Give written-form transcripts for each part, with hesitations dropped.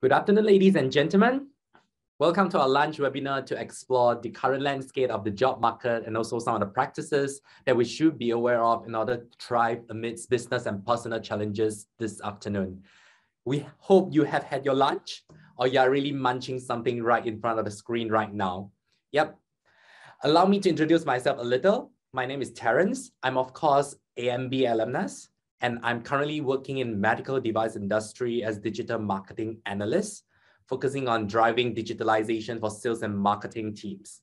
Good afternoon, ladies and gentlemen. Welcome to our lunch webinar to explore the current landscape of the job market and also some of the practices that we should be aware of in order to thrive amidst business and personal challenges this afternoon. We hope you have had your lunch or you are really munching something right in front of the screen right now. Yep. Allow me to introduce myself a little. My name is Terence. I'm of course AMB alumnus, and I'm currently working in medical device industry as digital marketing analyst, focusing on driving digitalization for sales and marketing teams.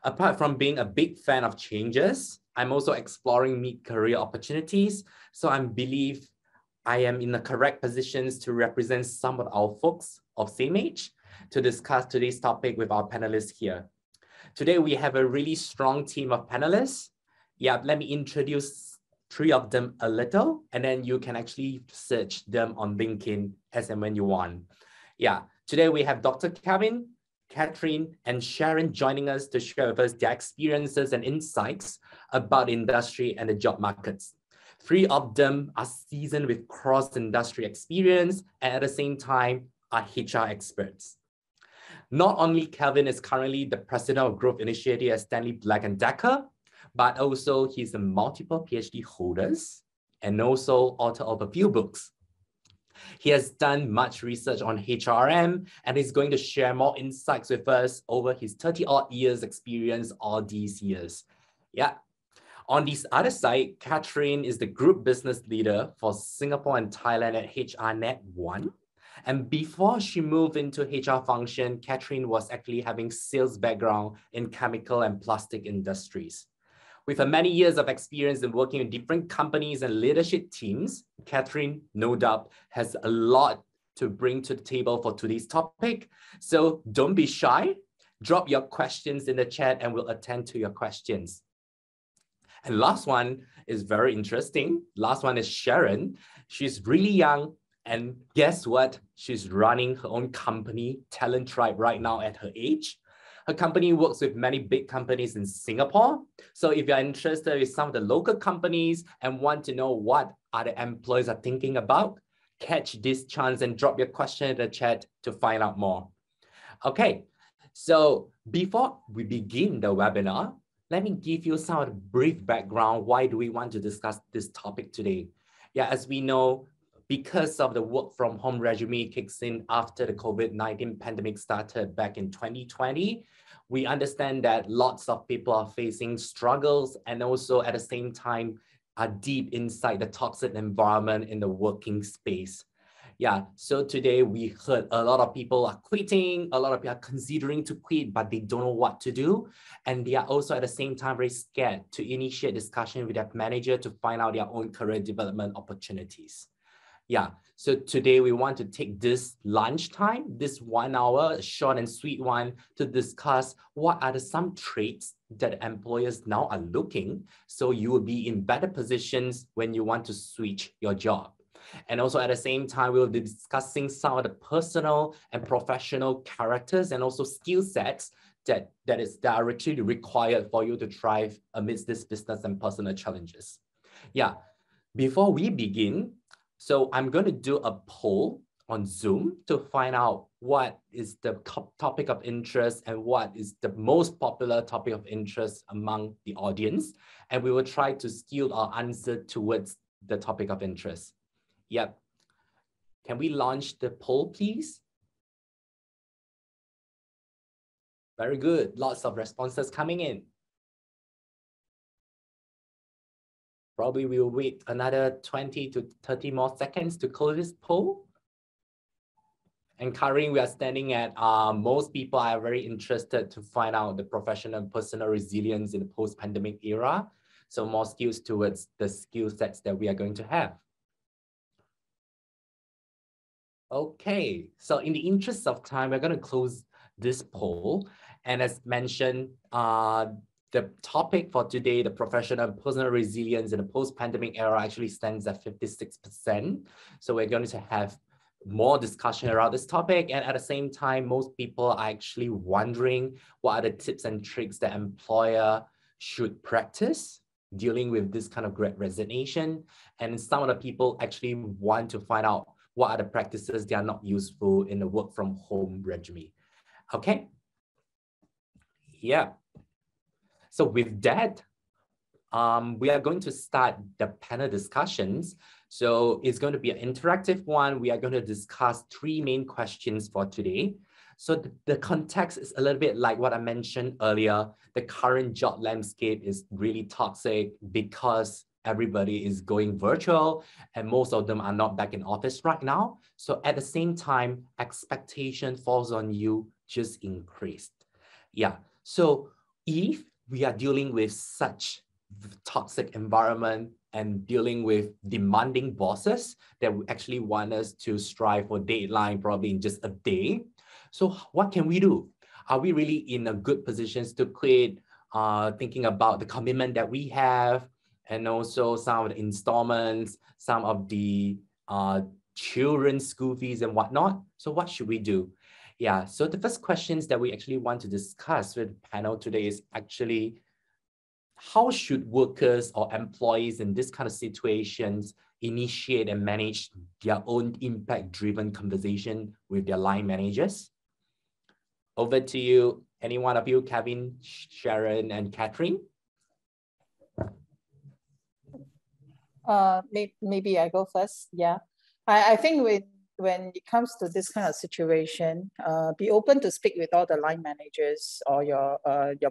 Apart from being a big fan of changes, I'm also exploring mid-career opportunities. So I believe I am in the correct positions to represent some of our folks of same age to discuss today's topic with our panelists here. Today, we have a really strong team of panelists. Yeah, let me introduce three of them a little, and then you can actually search them on LinkedIn as and when you want. Yeah, today we have Dr. Kevin, Catherine, and Sharon joining us to share with us their experiences and insights about industry and the job markets. Three of them are seasoned with cross-industry experience and at the same time are HR experts. Not only Kevin is currently the president of Growth Initiative at Stanley Black & Decker, but also he's a multiple PhD holders and also author of a few books. He has done much research on HRM and is going to share more insights with us over his 30-odd years experience all these years. Yeah. On this other side, Catherine is the group business leader for Singapore and Thailand at HRNet 1. And before she moved into HR function, Catherine was actually having sales background in chemical and plastic industries. With her many years of experience in working in different companies and leadership teams, Catherine, no doubt, has a lot to bring to the table for today's topic. So don't be shy. Drop your questions in the chat and we'll attend to your questions. And last one is very interesting. Last one is Sharon. She's really young. And guess what? She's running her own company, Talent Tribe, right now at her age. Her company works with many big companies in Singapore. So if you're interested in some of the local companies and want to know what other employees are thinking about, catch this chance and drop your question in the chat to find out more. Okay, so before we begin the webinar, let me give you some of the brief background. Why do we want to discuss this topic today? Yeah, as we know, because of the work from home regime kicks in after the COVID-19 pandemic started back in 2020, we understand that lots of people are facing struggles and also at the same time are deep inside the toxic environment in the working space. Yeah, so today we heard a lot of people are quitting, a lot of people are considering to quit, but they don't know what to do. And they are also at the same time very scared to initiate discussion with their manager to find out their own career development opportunities. Yeah, so today we want to take this lunchtime, this 1 hour, a short and sweet one, to discuss what are some traits that employers now are looking so you will be in better positions when you want to switch your job. And also at the same time, we'll be discussing some of the personal and professional characters and also skill sets that are actually required for you to thrive amidst this business and personal challenges. Yeah, before we begin, so I'm going to do a poll on Zoom to find out what is the topic of interest and what is the most popular topic of interest among the audience. And we will try to skew our answer towards the topic of interest. Yep. Can we launch the poll, please? Very good. Lots of responses coming in. Probably we'll wait another 20 to 30 more seconds to close this poll. And currently we are standing at most people are very interested to find out the professional and personal resilience in the post-pandemic era. So more skills towards the skill sets that we are going to have. Okay, so in the interest of time, we're going to close this poll. And as mentioned, the topic for today, the professional and personal resilience in the post-pandemic era actually stands at 56%. So we're going to have more discussion around this topic. And at the same time, most people are actually wondering what are the tips and tricks that employer should practice dealing with this kind of great resignation. And some of the people actually want to find out what are the practices that are not useful in the work from home regime. Okay. Yeah. So with that, we are going to start the panel discussions. So it's going to be an interactive one. We are going to discuss 3 main questions for today. So the context is a little bit like what I mentioned earlier. The current job landscape is really toxic because everybody is going virtual and most of them are not back in office right now. So at the same time, expectation falls on you just increased. Yeah. So if we are dealing with such toxic environment and dealing with demanding bosses that actually want us to strive for deadline probably in just a day. So what can we do? Are we really in a good positions to quit? Thinking about the commitment that we have and also some of the installments, some of the children's school fees and whatnot. So what should we do? Yeah, so the first questions that we actually want to discuss with the panel today is actually, how should workers or employees in this kind of situations initiate and manage their own impact-driven conversation with their line managers? Over to you, any one of you, Kevin, Sharon, and Catherine. Maybe I go first. Yeah, I think when it comes to this kind of situation, be open to speak with all the line managers or your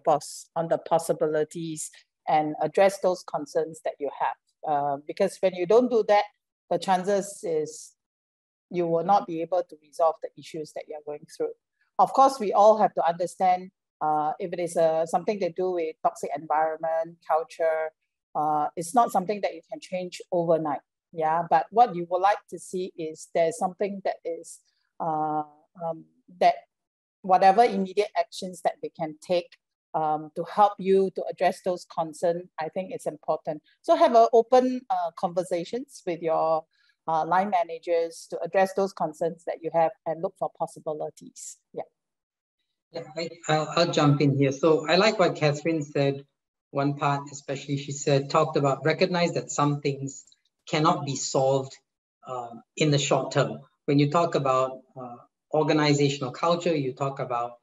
boss on the possibilities and address those concerns that you have. Because when you don't do that, the chances is you will not be able to resolve the issues that you're going through. Of course, we all have to understand if it is something to do with toxic environment, culture, it's not something that you can change overnight. Yeah, but what you would like to see is there's something that is that whatever immediate actions that we can take to help you to address those concerns, I think it's important. So have an open conversations with your line managers to address those concerns that you have and look for possibilities. Yeah. Yeah, I'll jump in here. So I like what Catherine said. One part, especially, she talked about recognize that some things cannot be solved in the short term. When you talk about organizational culture, you talk about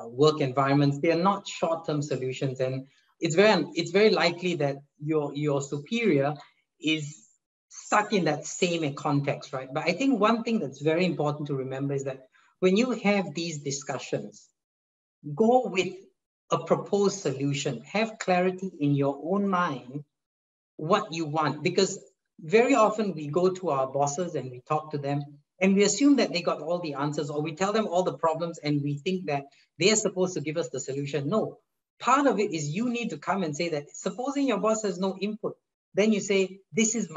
work environments, they are not short-term solutions. And it's very likely that your superior is stuck in that same context, right? But I think one thing that's very important to remember is that when you have these discussions, go with a proposed solution, have clarity in your own mind what you want, because very often we go to our bosses and we talk to them and we assume that they got all the answers, or we tell them all the problems and we think that they are supposed to give us the solution. No, part of it is you need to come and say that, supposing your boss has no input, then you say, these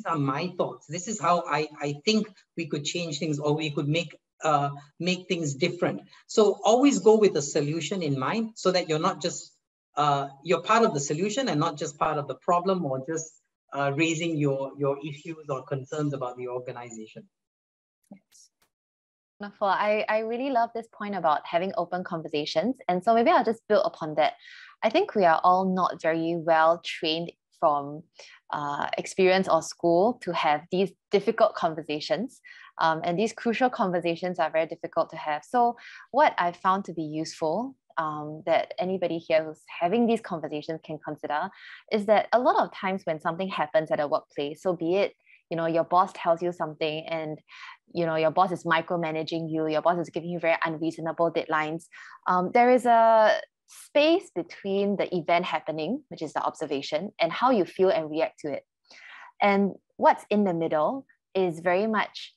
are my thoughts. This is how I think we could change things, or we could make things different. So always go with a solution in mind, so that you're not just, you're part of the solution and not just part of the problem, or just raising your issues or concerns about the organization. Wonderful. I really love this point about having open conversations. And so maybe I'll just build upon that. I think we are all not very well trained from experience or school to have these difficult conversations. And these crucial conversations are very difficult to have. So what I found to be useful that anybody here who's having these conversations can consider is that a lot of times when something happens at a workplace, so be it, your boss tells you something and, your boss is micromanaging you, your boss is giving you very unreasonable deadlines. There is a space between the event happening, which is the observation, and how you feel and react to it. And what's in the middle is very much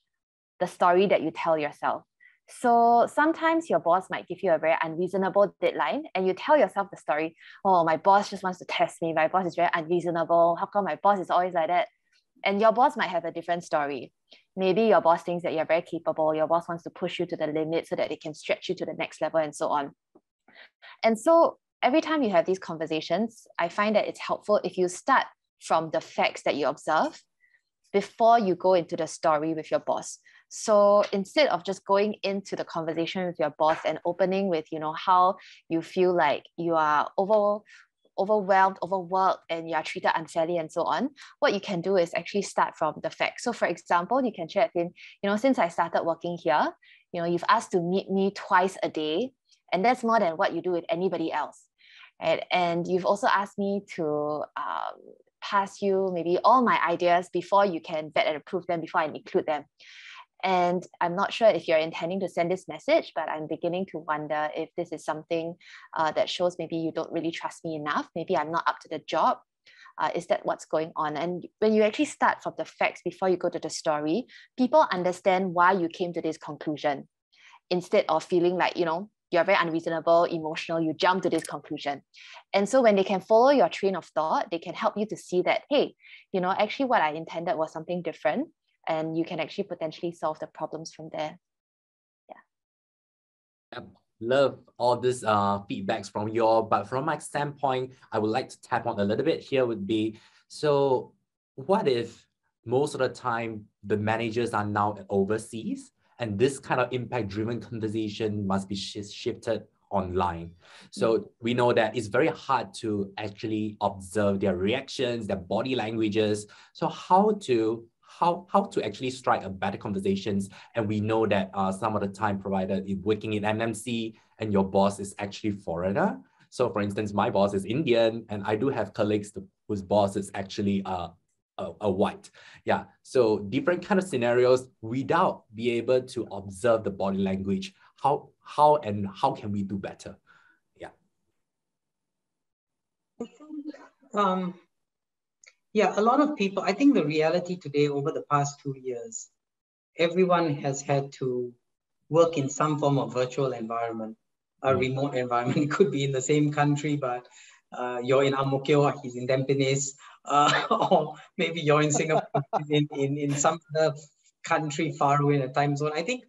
the story that you tell yourself. So sometimes your boss might give you a very unreasonable deadline and you tell yourself the story, oh, my boss just wants to test me. My boss is very unreasonable. How come my boss is always like that? And your boss might have a different story. Maybe your boss thinks that you're very capable. Your boss wants to push you to the limit so that they can stretch you to the next level and so on. And so every time you have these conversations, I find that it's helpful if you start from the facts that you observe before you go into the story with your boss. So instead of just going into the conversation with your boss and opening with, how you feel like you are overwhelmed, overworked, and you are treated unfairly and so on, what you can do is actually start from the facts. So for example, you can share with him, since I started working here, you've asked to meet me twice a day, and that's more than what you do with anybody else. Right? And you've also asked me to pass you maybe all my ideas before you can vet and approve them, before I include them. And I'm not sure if you're intending to send this message, but I'm beginning to wonder if this is something that shows maybe you don't really trust me enough. Maybe I'm not up to the job. Is that what's going on? And when you actually start from the facts before you go to the story, people understand why you came to this conclusion, instead of feeling like, you're very unreasonable, emotional, you jump to this conclusion. And so when they can follow your train of thought, they can help you to see that, hey, actually what I intended was something different. And you can actually potentially solve the problems from there. Yeah. Love all these feedbacks from you all, but from my standpoint, I would like to tap on a little bit here would be, so what if most of the time the managers are now overseas and this kind of impact-driven conversation must be shifted online? So we know that it's very hard to actually observe their reactions, their body languages. So how to actually strike a better conversations. And we know that some of the time provided is working in MNC and your boss is actually foreigner. So for instance, my boss is Indian and I do have colleagues whose boss is actually a white. Yeah. So different kind of scenarios without be able to observe the body language. How can we do better? Yeah. Yeah, a lot of people, I think the reality today over the past 2 years, everyone has had to work in some form of virtual environment, a remote environment. It could be in the same country, but you're in Ang Mo Kio, he's in Tampines, or maybe you're in Singapore, in some other country far away in a time zone. I think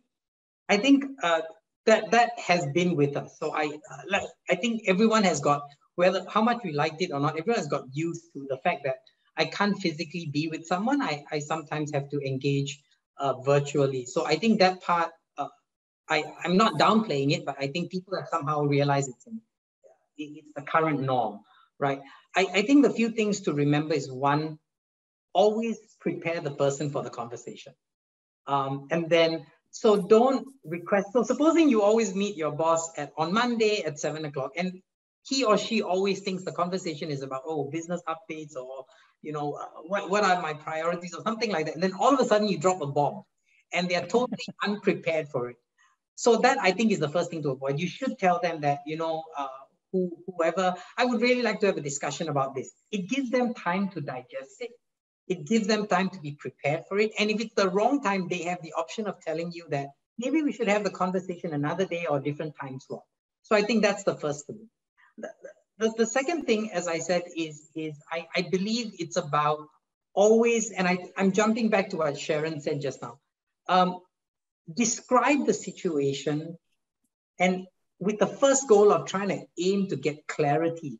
that has been with us. So I think everyone has got, whether how much we liked it or not, everyone has got used to the fact that I can't physically be with someone. I sometimes have to engage virtually. So I think that part, I'm not downplaying it, but I think people have somehow realized it's the current norm, right? I think the few things to remember is, one, always prepare the person for the conversation. And then, so don't request. So supposing you always meet your boss on Monday at 7 o'clock, and he or she always thinks the conversation is about, business updates or, what are my priorities or something like that. And then all of a sudden you drop a bomb and they're totally unprepared for it. So that, I think, is the first thing to avoid. You should tell them that, whoever, I would really like to have a discussion about this. It gives them time to digest it. It gives them time to be prepared for it. And if it's the wrong time, they have the option of telling you that maybe we should have the conversation another day or different time slot. So I think that's the first thing. The second thing, as I said, is I believe it's about always, and I'm jumping back to what Sharon said just now, describe the situation, and with the first goal of trying to aim to get clarity,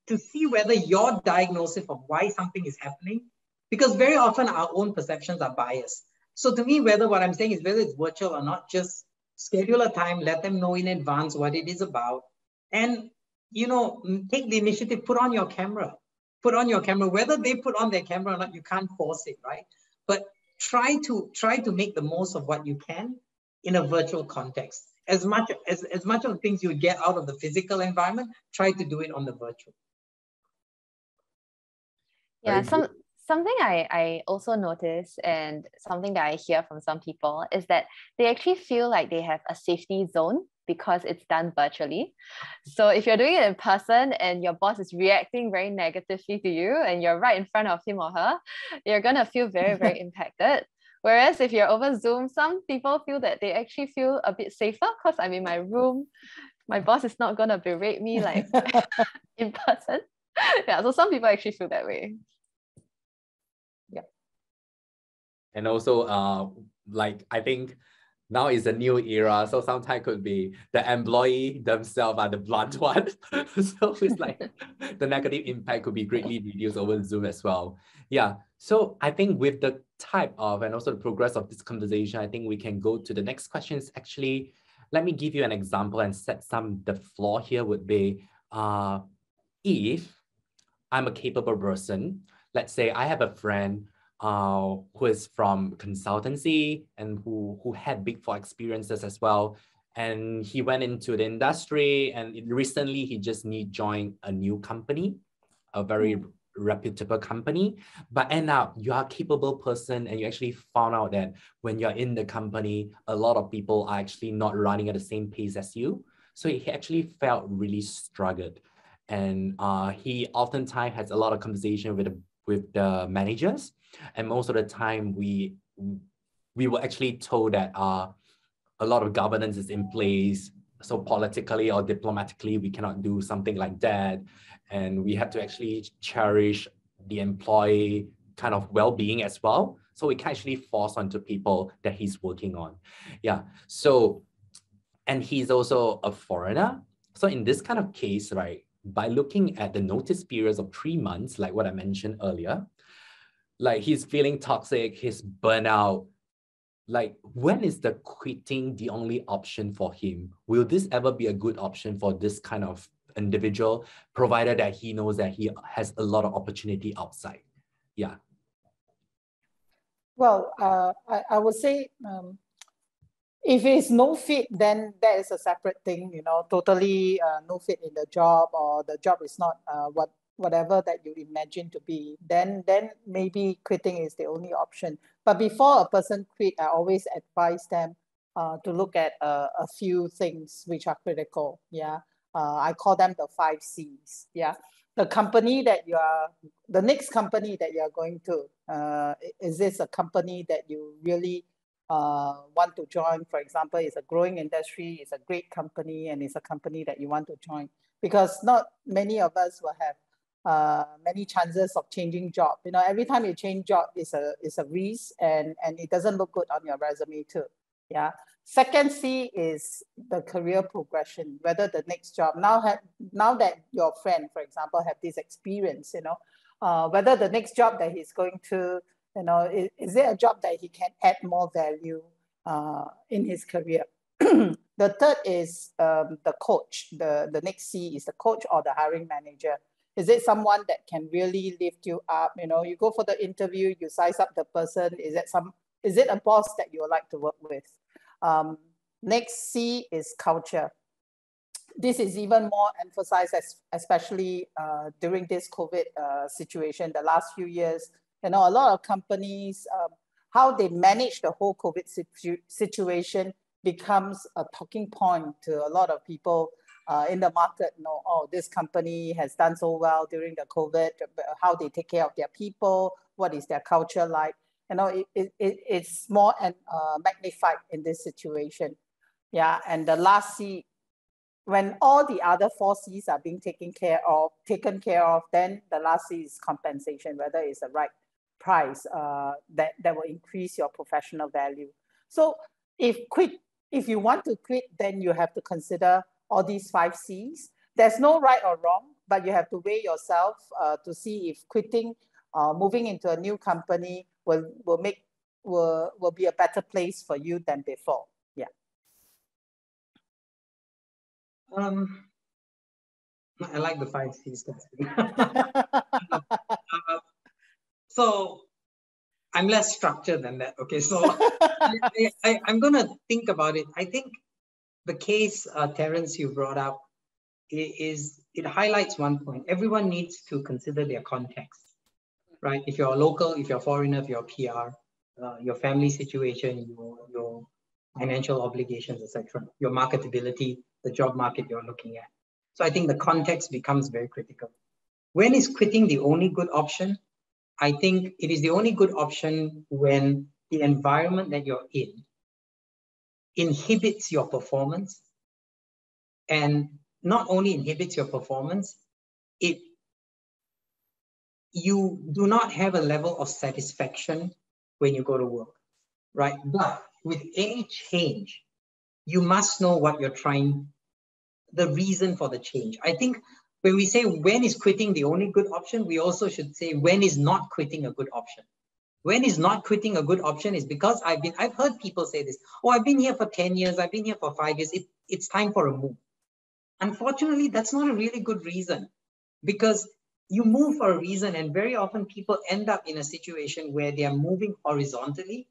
to see whether your diagnosis of why something is happening, because very often our own perceptions are biased. So to me, what I'm saying is whether it's virtual or not, just schedule a time, let them know in advance what it is about, and take the initiative, put on your camera, whether they put on their camera or not, you can't force it, right? But try to make the most of what you can in a virtual context. As much of the things you get out of the physical environment, try to do it on the virtual. Yeah, something I also notice, and something that I hear from some people, is that they actually feel like they have a safety zone because it's done virtually. So if you're doing it in person and your boss is reacting very negatively to you and you're right in front of him or her, you're going to feel very, very impacted. Whereas if you're over Zoom, some people feel that they actually feel a bit safer because I'm in my room. My boss is not going to berate me like in person. Yeah, so some people actually feel that way. Yeah. And also, I think now is a new era, so sometimes could be the employee themselves are the blunt one. So it's like the negative impact could be greatly reduced over Zoom as well. Yeah, so I think with the type of and also the progress of this conversation, I think we can go to the next question. Is actually, let me give you an example and set the floor here would be, if I'm a capable person, let's say I have a friend who is from consultancy and who had Big Four experiences as well. And he went into the industry, and recently he just joined a new company, a very reputable company, but end up you are a capable person and you actually found out that when you're in the company, a lot of people are actually not running at the same pace as you. So he actually felt really struggled. And he oftentimes has a lot of conversation with the managers. And most of the time we were actually told that a lot of governance is in place. So politically or diplomatically, we cannot do something like that. And we have to actually cherish the employee kind of well-being as well. So we can actually force onto people that he's working on. Yeah. So, and he's also a foreigner. So in this kind of case, right, by looking at the notice periods of 3 months, like what I mentioned earlier, like he's feeling toxic, he's burnout. Like, when is the quitting the only option for him? Will this ever be a good option for this kind of individual, provided that he knows that he has a lot of opportunity outside? Yeah. Well, I would say if it's no fit, then that is a separate thing, you know, totally no fit in the job, or the job is not whatever that you imagine to be, then maybe quitting is the only option. But before a person quit, I always advise them to look at a few things which are critical. Yeah. I call them the 5 C's. Yeah. The company that the next company that you're going to, is this a company that you really want to join? For example, it's a growing industry, it's a great company, and it's a company that you want to join. Because not many of us will have many chances of changing job. You know, every time you change job is a risk, and it doesn't look good on your resume too. Yeah. Second C is the career progression, whether the next job, now that your friend, for example, have this experience, you know, whether the next job that he's going to, you know, is it a job that he can add more value in his career? The third is the coach. The next C is the coach or the hiring manager. Is it someone that can really lift you up? You know, you go for the interview, you size up the person. Is it a boss that you would like to work with? Next C is culture. This is even more emphasized, especially during this COVID situation, the last few years. You know, a lot of companies, how they manage the whole COVID situation becomes a talking point to a lot of people in the market. You know, oh, this company has done so well during the COVID, how they take care of their people, what is their culture like. You know, it's more magnified in this situation. Yeah, and the last C, when all the other 4 C's are being taken care of, then the last C is compensation, whether it's the right price that will increase your professional value. So if you want to quit, then you have to consider all these 5 C's. There's no right or wrong, but you have to weigh yourself to see if quitting, moving into a new company will be a better place for you than before. Yeah. I like the 5 C's. So I'm less structured than that. Okay, so I'm going to think about it. I think the case, Terence, you brought up, it highlights one point. Everyone needs to consider their context, right? If you're a local, if you're a foreigner, if you're a PR, your family situation, your financial obligations, etc., your marketability, the job market you're looking at. So I think the context becomes very critical. When is quitting the only good option? I think it is the only good option when the environment that you're in inhibits your performance, and not only inhibits your performance, you do not have a level of satisfaction when you go to work, right? But with any change, you must know what you're trying, the reason for the change. I think when we say when is quitting the only good option, we also should say when is not quitting a good option. When is not quitting a good option is because I've heard people say this, oh, I've been here for 10 years, I've been here for 5 years, it's time for a move. Unfortunately, that's not a really good reason. because you move for a reason, and very often people end up in a situation where they are moving horizontally,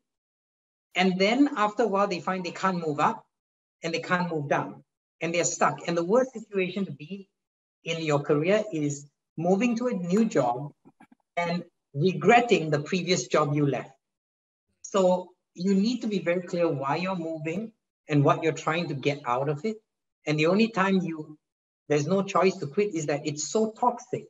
and then after a while they find they can't move up and they can't move down, and they're stuck. And the worst situation to be in your career is moving to a new job and regretting the previous job you left. So you need to be very clear why you're moving and what you're trying to get out of it. And the only time there's no choice to quit is that it's so toxic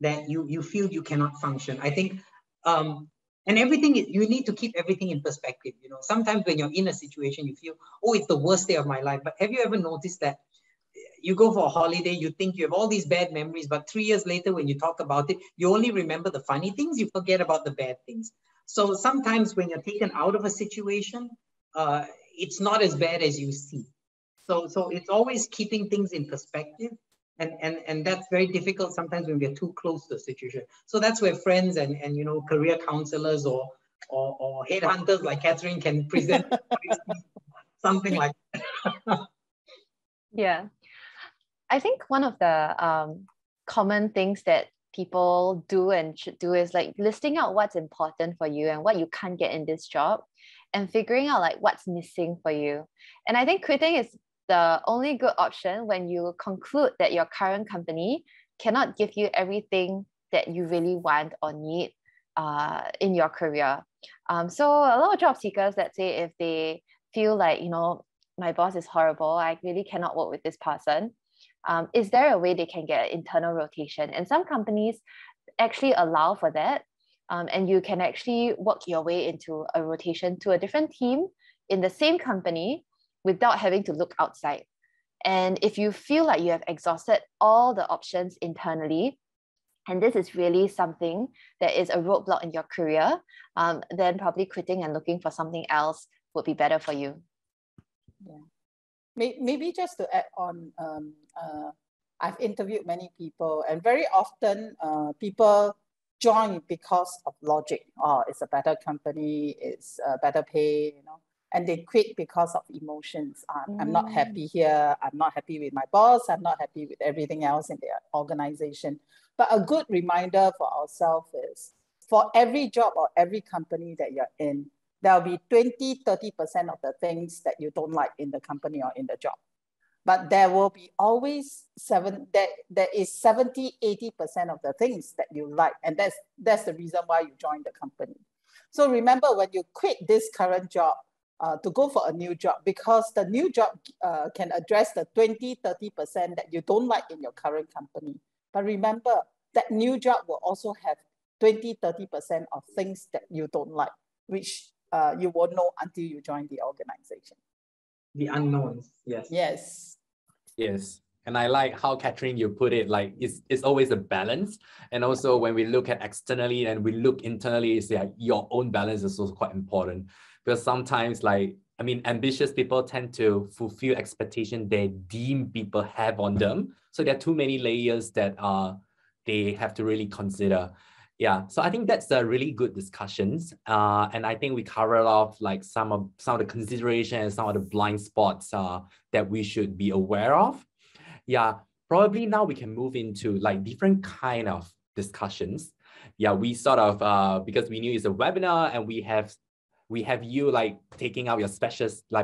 that you feel you cannot function. I think, and everything, you need to keep everything in perspective. You know, sometimes when you're in a situation, you feel, oh, it's the worst day of my life. But have you ever noticed that you go for a holiday, you think you have all these bad memories, but 3 years later, when you talk about it, you only remember the funny things, you forget about the bad things. So sometimes when you're taken out of a situation, it's not as bad as you see. So it's always keeping things in perspective. And that's very difficult sometimes when we're too close to a situation. So that's where friends and you know, career counselors or headhunters like Catherine can present something like that. Yeah. I think one of the common things that people do and should do is like listing out what's important for you and what you can't get in this job, and figuring out like what's missing for you. And I think quitting is the only good option when you conclude that your current company cannot give you everything that you really want or need in your career. So a lot of job seekers, let's say if they feel like, you know, my boss is horrible, I really cannot work with this person. Is there a way they can get internal rotation? And some companies actually allow for that. And you can actually work your way into a rotation to a different team in the same company without having to look outside. And if you feel like you have exhausted all the options internally, and this is really something that is a roadblock in your career, then probably quitting and looking for something else would be better for you. Yeah. Maybe just to add on, I've interviewed many people, and very often people join because of logic. Oh, it's a better company, it's a better pay, you know, and they quit because of emotions. I'm not happy here, I'm not happy with my boss, I'm not happy with everything else in their organization. But a good reminder for ourselves is, for every job or every company that you're in, there'll be 20-30% of the things that you don't like in the company or in the job. But there will be always there is 70-80% of the things that you like. And that's the reason why you joined the company. So remember, when you quit this current job to go for a new job, because the new job can address the 20-30% that you don't like in your current company. But remember, that new job will also have 20-30% of things that you don't like, which you won't know until you join the organization. The unknowns, yes. Yes. Yes. And I like how, Catherine, you put it, like it's always a balance. And also when we look at externally and we look internally, it's like your own balance is also quite important. Because sometimes, like, I mean, ambitious people tend to fulfill expectation they deem people have on them. So there are too many layers that they have to really consider. Yeah, so I think that's a really good discussions. And I think we covered off like some of the considerations, some of the blind spots that we should be aware of. Yeah, probably now we can move into like different kind of discussions. Yeah, we sort of, because we knew it's a webinar and we have you like taking out your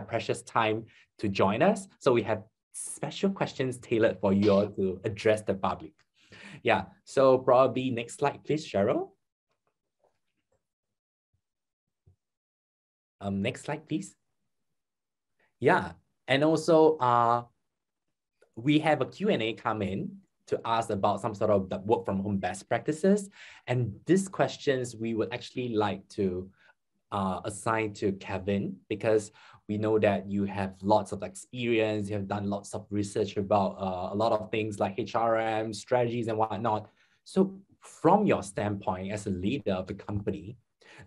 precious time to join us. So we have special questions tailored for you all to address the public. Yeah, so probably next slide, please, Cheryl. Next slide, please. Yeah, and also we have a Q&A come in to ask about some sort of the work from home best practices. And these questions we would actually like to assign to Kevin, because we know that you have lots of experience, you have done lots of research about a lot of things like HRM, strategies and whatnot. So from your standpoint as a leader of the company,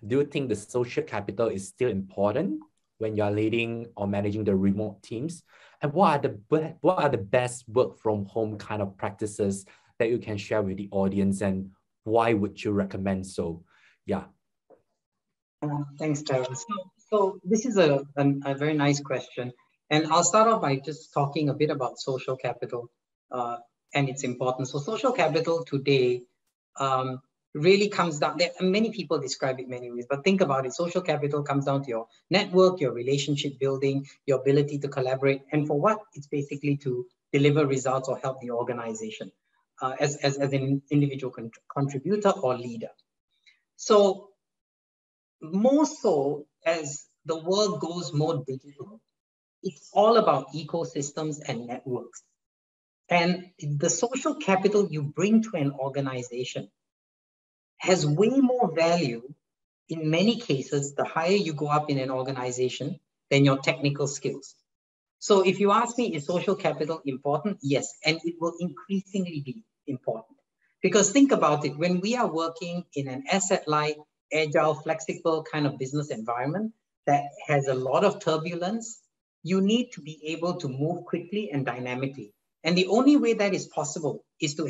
do you think the social capital is still important when you're leading or managing the remote teams? And what are the best work from home kind of practices that you can share with the audience, and why would you recommend so? Yeah. Thanks, Terrence. So this is a very nice question. And I'll start off by just talking a bit about social capital. and its importance. So social capital today really comes down, there many people describe it many ways, but think about it. Social capital comes down to your network, your relationship building, your ability to collaborate. And for what? It's basically to deliver results or help the organization as an individual contributor or leader. So more so as the world goes more digital, it's all about ecosystems and networks. And the social capital you bring to an organization has way more value in many cases, the higher you go up in an organization, than your technical skills. So if you ask me, is social capital important? Yes, and it will increasingly be important. Because think about it, when we are working in an asset-light, agile, flexible kind of business environment that has a lot of turbulence, you need to be able to move quickly and dynamically. And the only way that is possible is to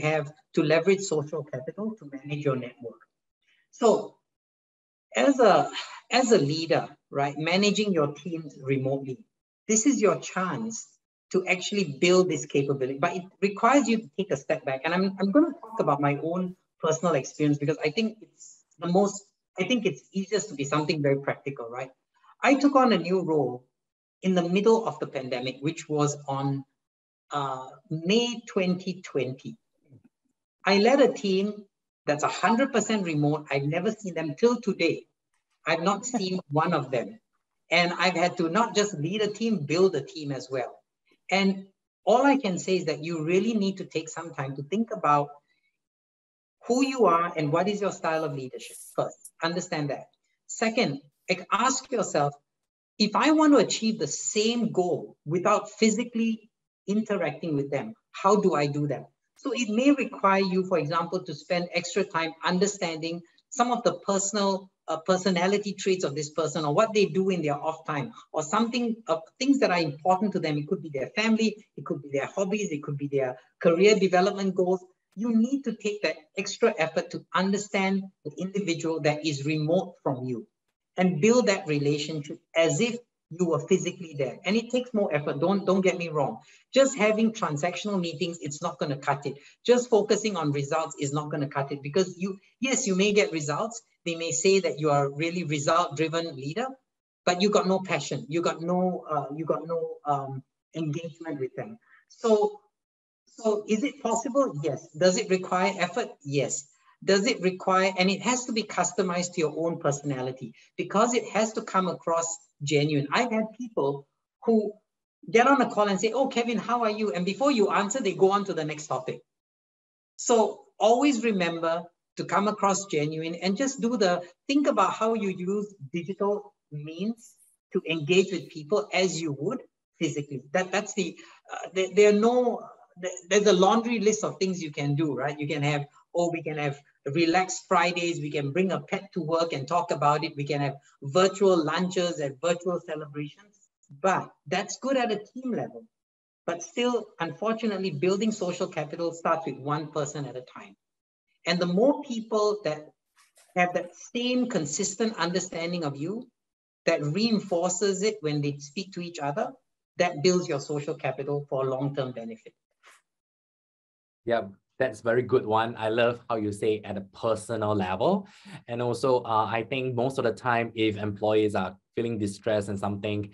leverage social capital to manage your network. So as a leader, right, managing your teams remotely, this is your chance to actually build this capability, but it requires you to take a step back. And I'm going to talk about my own personal experience because I think it's easiest to be something very practical, right? I took on a new role in the middle of the pandemic, which was on May 2020. I led a team that's 100% remote. I've never seen them till today. I've not seen one of them. And I've had to not just lead a team, build a team as well. And all I can say is that you really need to take some time to think about who you are and what is your style of leadership. First, understand that. Second, ask yourself, if I want to achieve the same goal without physically interacting with them, how do I do that? So it may require you, for example, to spend extra time understanding some of the personality traits of this person or what they do in their off time or something of things that are important to them. It could be their family, it could be their hobbies, it could be their career development goals. You need to take that extra effort to understand the individual that is remote from you and build that relationship as if you were physically there. And it takes more effort. Don't get me wrong. Just having transactional meetings, it's not going to cut it. Just focusing on results is not going to cut it because you may get results. They may say that you are a really result-driven leader, but you got no passion. You got no engagement with them. So is it possible? Yes. Does it require effort? Yes. Does it require, and it has to be customized to your own personality because it has to come across genuine. I've had people who get on a call and say, oh, Kevin, how are you? And before you answer, they go on to the next topic. So always remember to come across genuine and just think about how you use digital means to engage with people as you would physically. That's there's a laundry list of things you can do, right? You can have, we can have relaxed Fridays. We can bring a pet to work and talk about it. We can have virtual lunches and virtual celebrations, but that's good at a team level. But still, unfortunately, building social capital starts with one person at a time. And the more people that have that same consistent understanding of you, that reinforces it when they speak to each other, that builds your social capital for long-term benefit. Yeah, that's a very good one. I love how you say at a personal level. And also, I think most of the time, if employees are feeling distressed and something,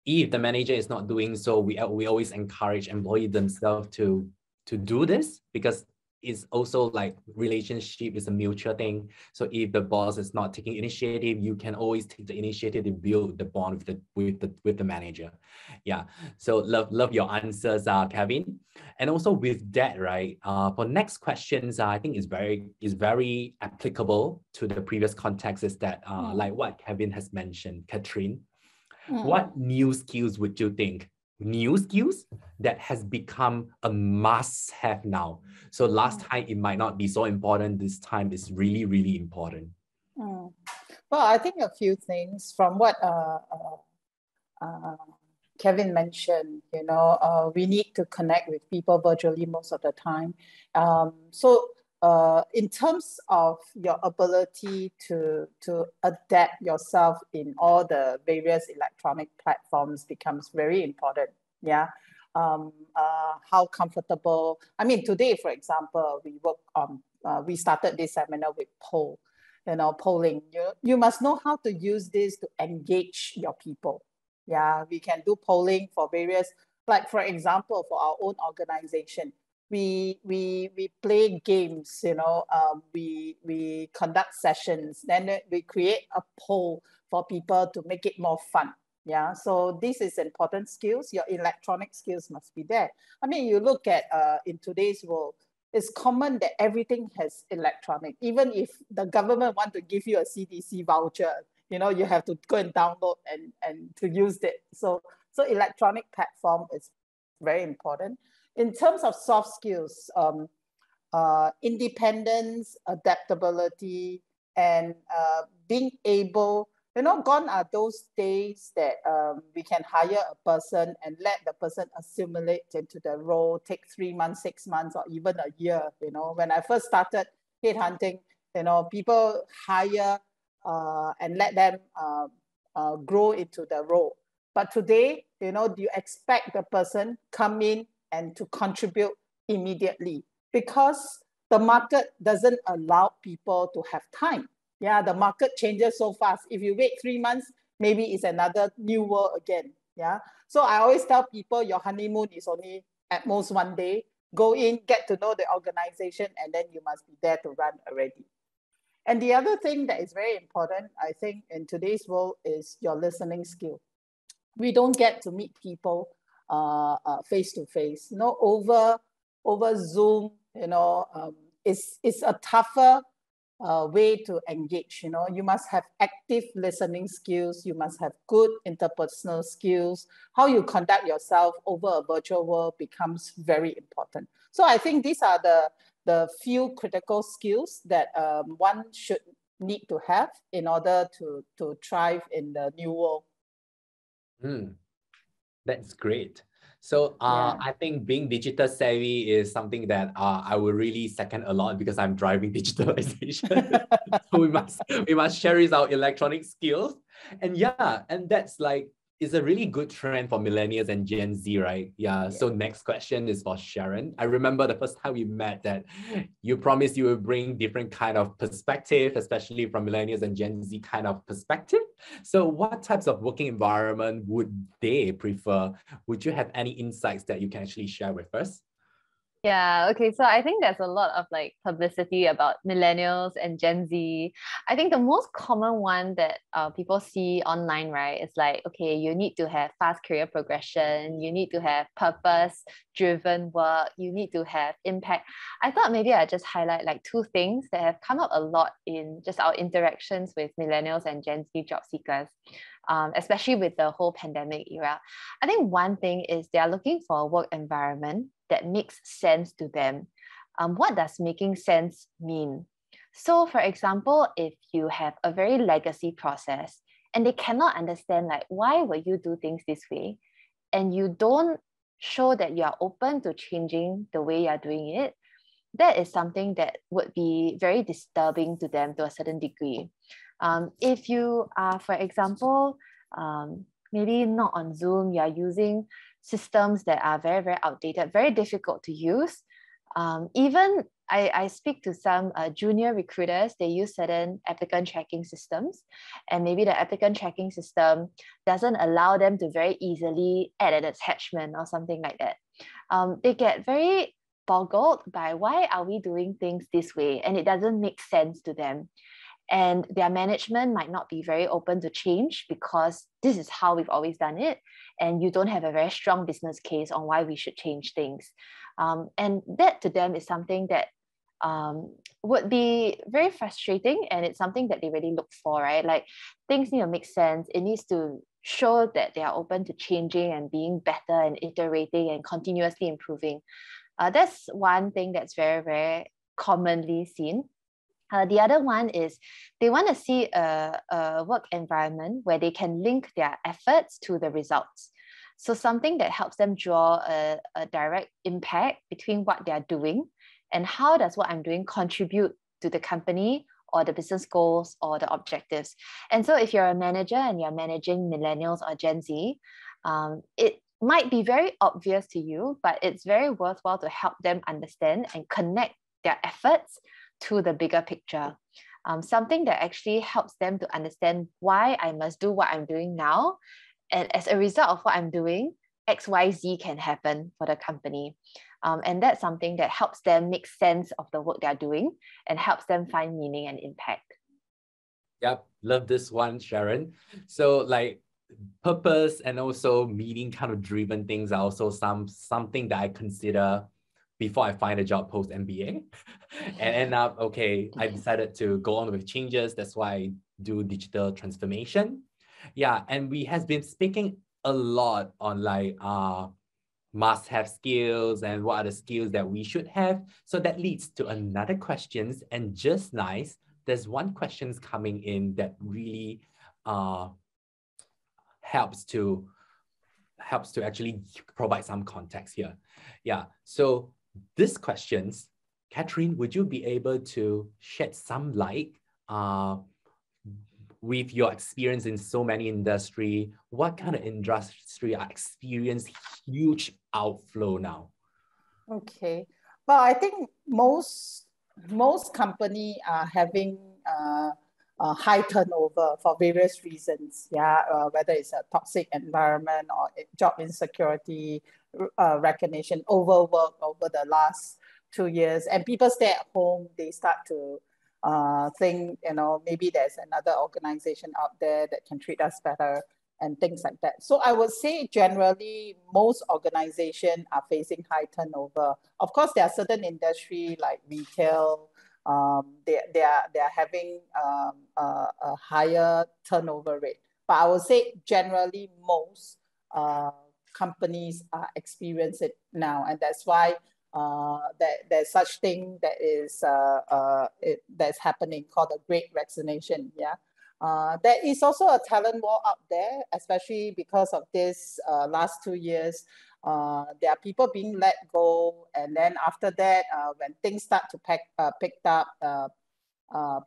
if the manager is not doing so, we always encourage employees themselves to do this because it's also like relationship is a mutual thing. So if the boss is not taking initiative, you can always take the initiative to build the bond with the manager. Yeah. So love your answers, Kevin. And also with that, right? For next questions, I think is very applicable to the previous context. Is that like what Kevin has mentioned, Catherine? What new skills would you think? New skills that has become a must-have now. So last time it might not be so important. This time is really, really important. Well, I think a few things from what Kevin mentioned. We need to connect with people virtually most of the time. In terms of your ability to adapt yourself in all the various electronic platforms becomes very important. Yeah. how comfortable. I mean, today, for example, we started this seminar with polling. You must know how to use this to engage your people. Yeah, we can do polling for various, like for example, for our own organization, we play games, we conduct sessions, then we create a poll for people to make it more fun. Yeah, so this is important skills. Your electronic skills must be there. I mean, you look at in today's world, it's common that everything has electronic. Even if the government want to give you a CDC voucher, you have to go and download and to use it. So electronic platform is very important. In terms of soft skills, independence, adaptability, and being able, gone are those days that we can hire a person and let the person assimilate into the role, take 3 months, 6 months, or even a year. When I first started headhunting, people hire and let them grow into the role. But today, do you expect the person come in and to contribute immediately? Because the market doesn't allow people to have time. Yeah, the market changes so fast. If you wait 3 months, maybe it's another new world again. Yeah. So I always tell people your honeymoon is only at most 1 day. Go in, get to know the organization, and then you must be there to run already. And the other thing that is very important, I think, in today's world is your listening skill. We don't get to meet people face to face. Over Zoom, it's a tougher way to engage. You must have active listening skills. You must have good interpersonal skills. How you conduct yourself over a virtual world becomes very important. So I think these are the few critical skills that one should need to have in order to thrive in the new world. That's great. So I think being digital savvy is something that I will really second a lot because I'm driving digitalization. So we must cherish our electronic skills. And that's is a really good trend for millennials and Gen Z, right? Yeah. So next question is for Sharon. I remember the first time we met that you promised you would bring different kind of perspective, especially from millennials and Gen Z kind of perspective. So what types of working environment would they prefer? Would you have any insights that you can actually share with us? Yeah, okay. So I think there's a lot of publicity about millennials and Gen Z. I think the most common one that people see online, right, is okay, you need to have fast career progression, you need to have purpose-driven work, you need to have impact. I thought maybe I'd just highlight 2 things that have come up a lot in just our interactions with millennials and Gen Z job seekers, especially with the whole pandemic era. I think one thing is they are looking for a work environment that makes sense to them. What does making sense mean? So for example, if you have a very legacy process and they cannot understand why would you do things this way, and you don't show that you are open to changing the way you're doing it, that is something that would be very disturbing to them to a certain degree. If you are, for example, maybe not on Zoom, you're using systems that are very, very outdated, very difficult to use. Even I speak to some junior recruiters, they use certain applicant tracking systems, and maybe the applicant tracking system doesn't allow them to very easily add an attachment or something like that. They get very boggled by why are we doing things this way, and it doesn't make sense to them. And their management might not be very open to change because this is how we've always done it. And you don't have a very strong business case on why we should change things. And that to them is something that would be very frustrating. And it's something that they really look for, right? Things need to make sense. It needs to show that they are open to changing and being better and iterating and continuously improving. That's one thing that's very, very commonly seen. The other one is they want to see a work environment where they can link their efforts to the results. So something that helps them draw a direct impact between what they're doing and how does what I'm doing contribute to the company or the business goals or the objectives. And so if you're a manager and you're managing millennials or Gen Z, it might be very obvious to you, but it's very worthwhile to help them understand and connect their efforts to the bigger picture. Something that actually helps them to understand why I must do what I'm doing now. And as a result of what I'm doing, XYZ can happen for the company. And that's something that helps them make sense of the work they're doing and helps them find meaning and impact. Yep, love this one, Sharon. So like purpose and also meaning kind of driven things are also something that I consider before I find a job post MBA. And end up, okay, I decided to go on with changes. That's why I do digital transformation. Yeah, and we has been speaking a lot on like must-have skills and what are the skills that we should have. So that leads to another questions. And just nice, there's one questions coming in that really helps to actually provide some context here. Yeah, so these questions, Catherine, would you be able to shed some light with your experience in so many industry, what kind of industry are experiencing huge outflow now? Okay, well, I think most company are having a high turnover for various reasons. Yeah, whether it's a toxic environment or job insecurity, recognition, overwork over the last 2 years, and people stay at home. They start to think, you know, maybe there's another organization out there that can treat us better and things like that. So I would say generally most organizations are facing high turnover. Of course, there are certain industry like retail, they are having a higher turnover rate. But I would say generally most companies are experiencing it now, and that's why there's such thing that is that's happening called the Great Resignation. Yeah. There is also a talent war out there, especially because of this last 2 years. There are people being let go, and then after that, when things start to pick up,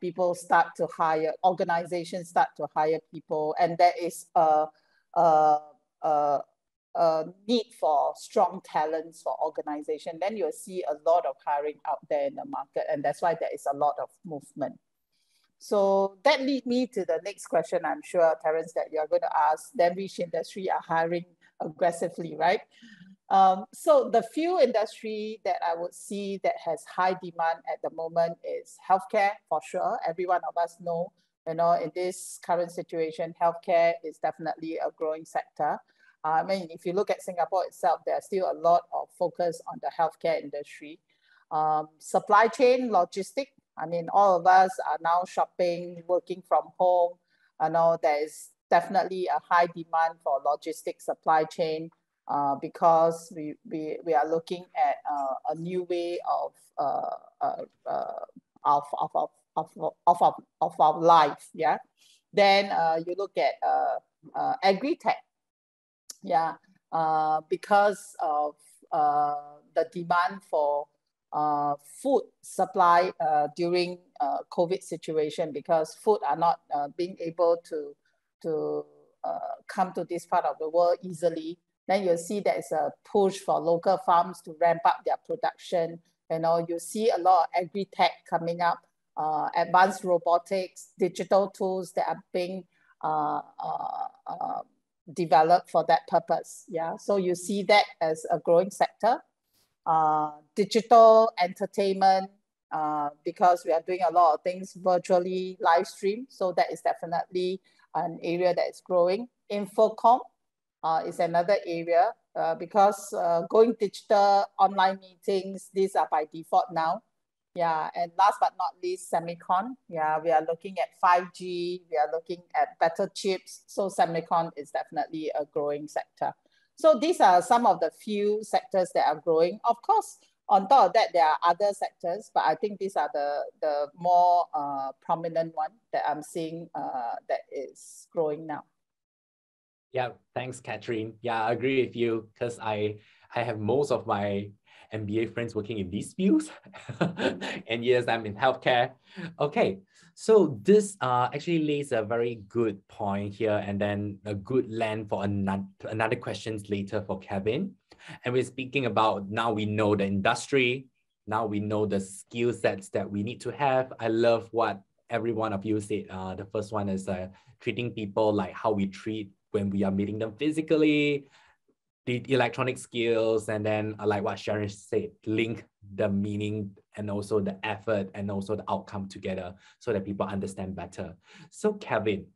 people start to hire, organizations start to hire people, and there is a need for strong talents for organization. Then you'll see a lot of hiring out there in the market, and that's why there is a lot of movement. So that leads me to the next question, I'm sure, Terence, that you're going to ask. Then which industry are hiring aggressively, right? So the few industry that I would see that has high demand at the moment is healthcare, for sure. Every one of us know, you know, in this current situation, healthcare is definitely a growing sector. I mean, if you look at Singapore itself, there's still a lot of focus on the healthcare industry. Supply chain, logistics. I mean, all of us are now shopping, working from home. I know there is definitely a high demand for logistics supply chain because we are looking at a new way of our life. Yeah. Then you look at agri-tech. Yeah, because of the demand for food supply during COVID situation, because food are not being able to come to this part of the world easily. Then you'll see there's a push for local farms to ramp up their production. You know, you see a lot of agri-tech coming up, advanced robotics, digital tools that are being developed for that purpose. Yeah, so you see that as a growing sector. Digital entertainment, because we are doing a lot of things virtually live stream. So that is definitely an area that is growing. Infocom is another area because going digital, online meetings, these are by default now. Yeah, and last but not least, semicon. Yeah, we are looking at 5G, we are looking at better chips. So semicon is definitely a growing sector. So these are some of the few sectors that are growing. Of course, on top of that, there are other sectors, but I think these are the more prominent one that I'm seeing that is growing now. Yeah, thanks, Catherine. Yeah, I agree with you because I have most of my MBA friends working in these fields. And yes, I'm in healthcare. Okay, so this actually lays a very good point here, and then a good land for another questions later for Kevin. And we're speaking about, now we know the industry, now we know the skill sets that we need to have. I love what every one of you said. The first one is treating people like how we treat when we are meeting them physically, the electronic skills, and then like what Sharon said, link the meaning and also the effort and also the outcome together so that people understand better. So Kevin,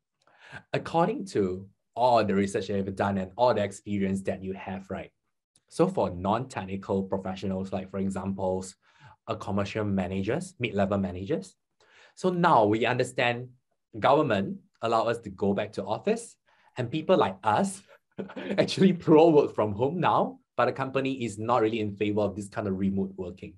according to all the research that you've done and all the experience that you have, right? So for non-technical professionals, like for example, commercial managers, mid-level managers. So now we understand government allow us to go back to office, and people like us actually pro work from home now, but the company is not really in favor of this kind of remote working.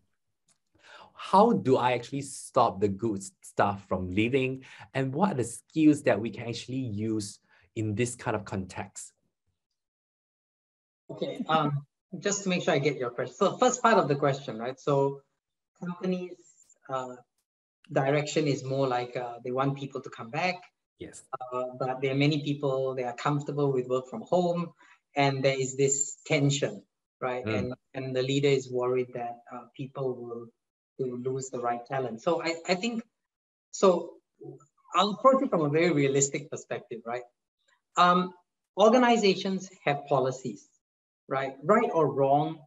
How do I actually stop the good stuff from leaving? And what are the skills that we can actually use in this kind of context? Okay, just to make sure I get your question. So first part of the question, right? So companies' direction is more like they want people to come back. Yes. But there are many people, they are comfortable with work from home, and there is this tension, right? And the leader is worried that people will lose the right talent. So I think, so I'll approach it from a very realistic perspective, right? Organizations have policies, right? Right or wrong,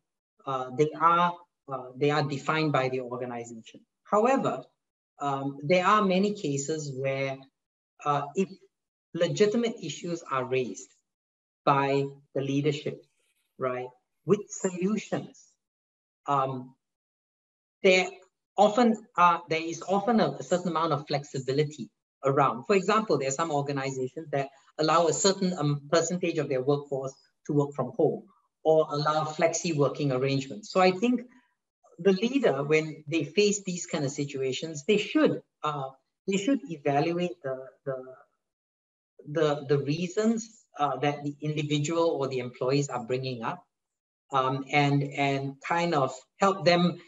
they are defined by the organization. However, there are many cases where if legitimate issues are raised by the leadership, right, with solutions, there is often a certain amount of flexibility around. For example, there are some organizations that allow a certain percentage of their workforce to work from home or allow flexi working arrangements. So I think the leader, when they face these kind of situations, they should evaluate the reasons that the individual or the employees are bringing up, and kind of help them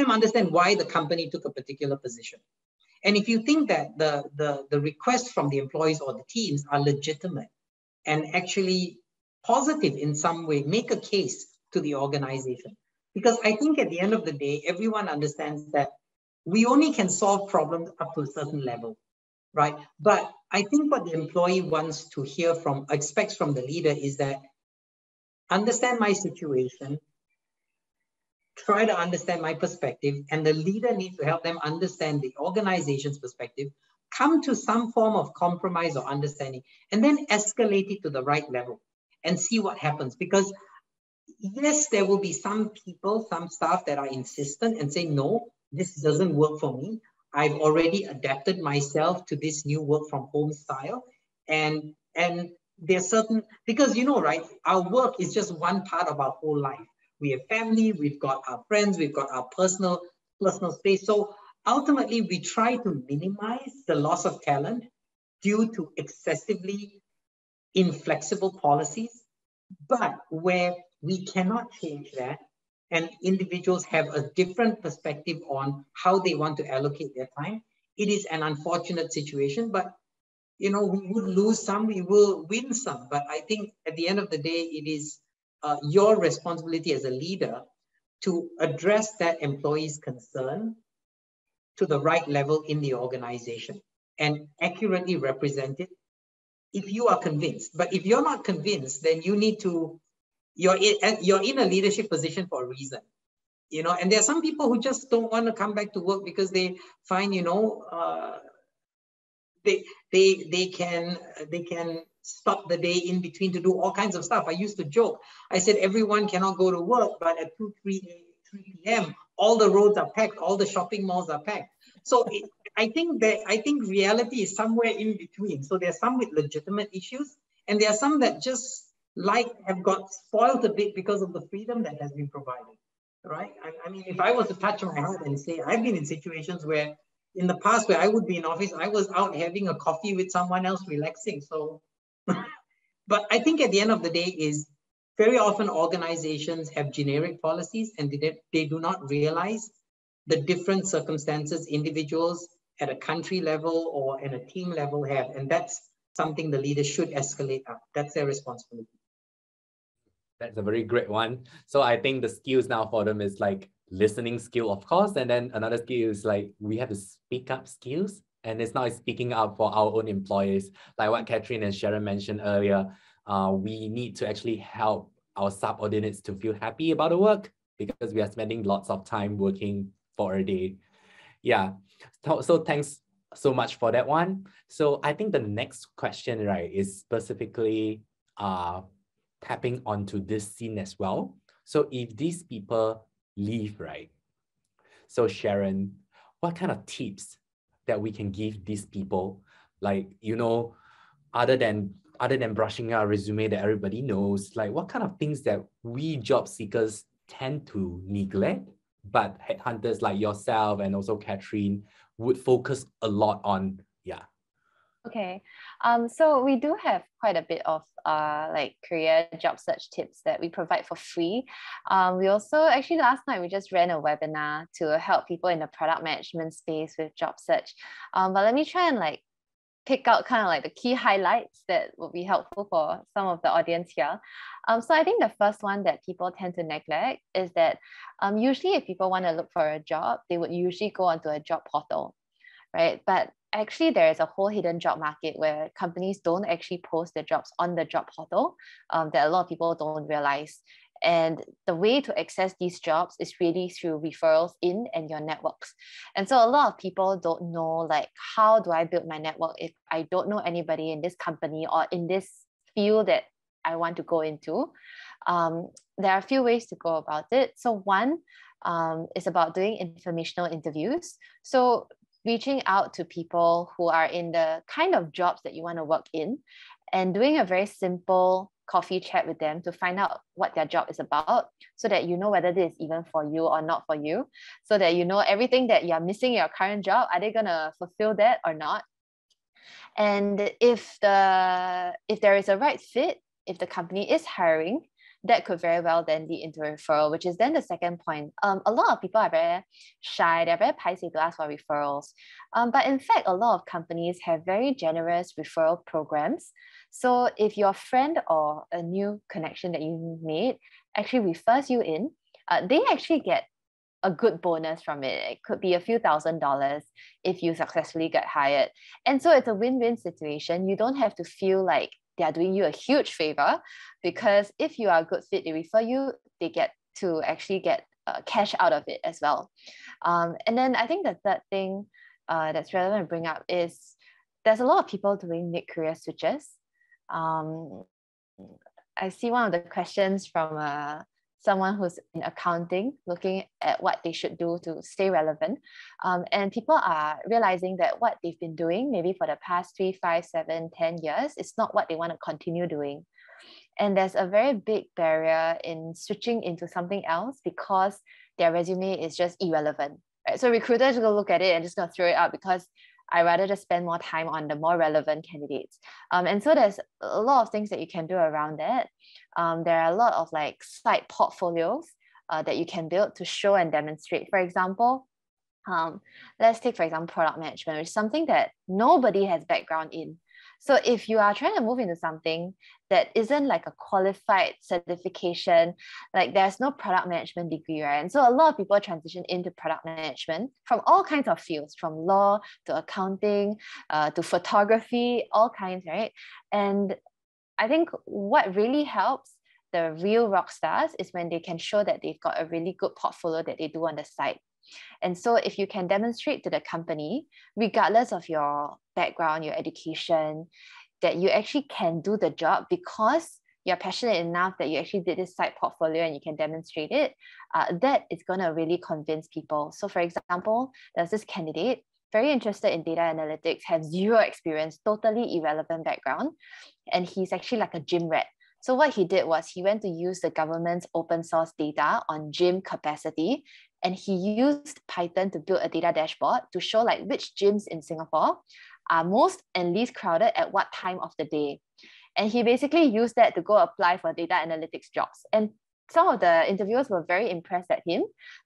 understand why the company took a particular position. And if you think that the requests from the employees or the teams are legitimate and actually positive in some way, make a case to the organization. Because I think at the end of the day, everyone understands that we only can solve problems up to a certain level, right? But I think what the employee wants to hear expects from the leader is that, understand my situation, try to understand my perspective, and the leader needs to help them understand the organization's perspective, come to some form of compromise or understanding, and then escalate it to the right level and see what happens. Because yes, there will be some people, some staff that are insistent and say, no, this doesn't work for me. I've already adapted myself to this new work from home style. And there's certain, because right, our work is just one part of our whole life. We have family, we've got our friends, we've got our personal space. So ultimately, we try to minimize the loss of talent due to excessively inflexible policies. But where we cannot change that, and individuals have a different perspective on how they want to allocate their time, it is an unfortunate situation. But we would lose some, we will win some. But I think at the end of the day, it is your responsibility as a leader to address that employee's concern to the right level in the organization and accurately represent it if you are convinced. But if you're not convinced, then you need to, you're in a leadership position for a reason. And there are some people who just don't want to come back to work because they find, they can stop the day in between to do all kinds of stuff. I used to joke. I said, everyone cannot go to work, but at 3 p.m., all the roads are packed, all the shopping malls are packed. So I think reality is somewhere in between. So there's some with legitimate issues, and there are some that just have got spoiled a bit because of the freedom that has been provided, right? I mean, if I was to touch my heart and say, I've been in situations where in the past where I would be in office, I was out having a coffee with someone else relaxing. So But I think at the end of the day is very often organizations have generic policies and they do not realize the different circumstances individuals at a country level or at a team level have. And that's something the leaders should escalate up. That's their responsibility. That's a very great one. So I think the skills now for them is like listening skill, of course. And then another skill is like we have to speak up skills. And it's not speaking up for our own employees. Like what Catherine and Sharon mentioned earlier, we need to actually help our subordinates to feel happy about the work because we are spending lots of time working for a day. Yeah, so thanks so much for that one. So I think the next question, right, is specifically tapping onto this scene as well. So if these people leave, right? So Sharon, what kind of tips that we can give these people, like, you know, other than brushing our resume that everybody knows, like what kind of things that we job seekers tend to neglect, but headhunters like yourself and also Catherine would focus a lot on? Yeah. Okay, so we do have quite a bit of like career job search tips that we provide for free. We also actually last night we just ran a webinar to help people in the product management space with job search. But let me try and like pick out kind of like the key highlights that would be helpful for some of the audience here. So I think the first one that people tend to neglect is that usually if people want to look for a job, they would usually go onto a job portal, right? But actually there is a whole hidden job market where companies don't actually post their jobs on the job portal that a lot of people don't realize. And the way to access these jobs is really through referrals in and your networks. And so a lot of people don't know, like, how do I build my network if I don't know anybody in this company or in this field that I want to go into? There are a few ways to go about it. So one is about doing informational interviews. So reaching out to people who are in the kind of jobs that you want to work in and doing a very simple coffee chat with them to find out what their job is about so that you know whether this is even for you or not for you, so that you know everything that you're missing in your current job, are they going to fulfill that or not? And if there is a right fit, if the company is hiring, that could very well then lead into a referral, which is then the second point. A lot of people are very shy, they're very paiseh to ask for referrals. But in fact, a lot of companies have very generous referral programs. So if your friend or a new connection that you made actually refers you in, they actually get a good bonus from it. It could be a few $1,000s if you successfully get hired. And so it's a win-win situation. You don't have to feel like they are doing you a huge favor, because if you are a good fit, they refer you, they get to actually get cash out of it as well. And then I think the third thing that's relevant to bring up is there's a lot of people doing mid-career switches. I see one of the questions from someone who's in accounting, looking at what they should do to stay relevant. And people are realizing that what they've been doing, maybe for the past 3, 5, 7, 10 years, is not what they want to continue doing. And there's a very big barrier in switching into something else because their resume is just irrelevant. Right? So recruiters are going to look at it and just going to throw it out because I rather just spend more time on the more relevant candidates. And so there's a lot of things that you can do around that. There are a lot of like side portfolios that you can build to show and demonstrate. For example, let's take, for example, product management, which is something that nobody has background in. So if you are trying to move into something that isn't like a qualified certification, like there's no product management degree, right? And so a lot of people transition into product management from all kinds of fields, from law to accounting to photography, all kinds, right? And I think what really helps the real rock stars is when they can show that they've got a really good portfolio that they do on the side. And so if you can demonstrate to the company, regardless of your background, your education, that you actually can do the job because you're passionate enough that you actually did this side portfolio and you can demonstrate it, that is going to really convince people. So for example, there's this candidate, very interested in data analytics, have zero experience, totally irrelevant background, and he's actually like a gym rat. So what he did was he went to use the government's open source data on gym capacity, and he used Python to build a data dashboard to show like which gyms in Singapore are most and least crowded at what time of the day. And he basically used that to go apply for data analytics jobs. And some of the interviewers were very impressed at him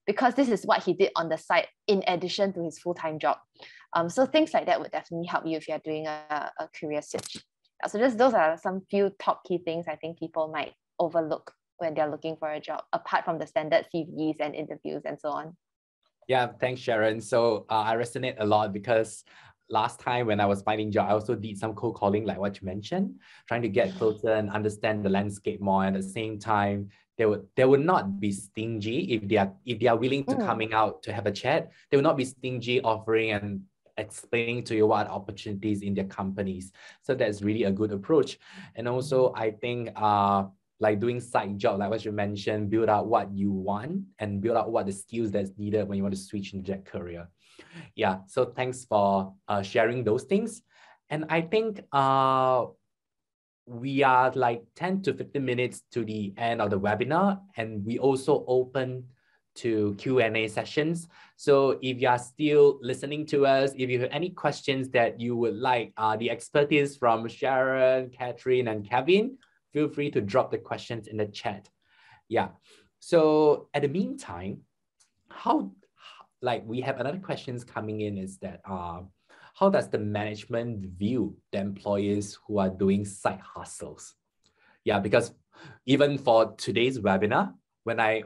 because this is what he did on the side in addition to his full-time job. So things like that would definitely help you if you're doing a career switch. So just those are some few top key things I think people might overlook when they're looking for a job, apart from the standard CVs and interviews and so on. Yeah, thanks, Sharon. So I resonate a lot because last time when I was finding job, I also did some cold calling, like what you mentioned, trying to get closer and understand the landscape more. And at the same time, they would not be stingy if they are willing to coming out to have a chat. They will not be stingy offering and explaining to you what opportunities in their companies. So that's really a good approach. And also, I think like doing side job, like what you mentioned, build out what you want and build out what the skills that's needed when you want to switch into that career. Yeah, so thanks for sharing those things. And I think we are like 10 to 15 minutes to the end of the webinar, and we also open to Q&A sessions. So if you are still listening to us, if you have any questions that you would like the expertise from Sharon, Catherine, and Kevin, feel free to drop the questions in the chat. Yeah. So at the meantime, we have another questions coming in is that how does the management view the employees who are doing side hustles? Yeah, because even for today's webinar, when I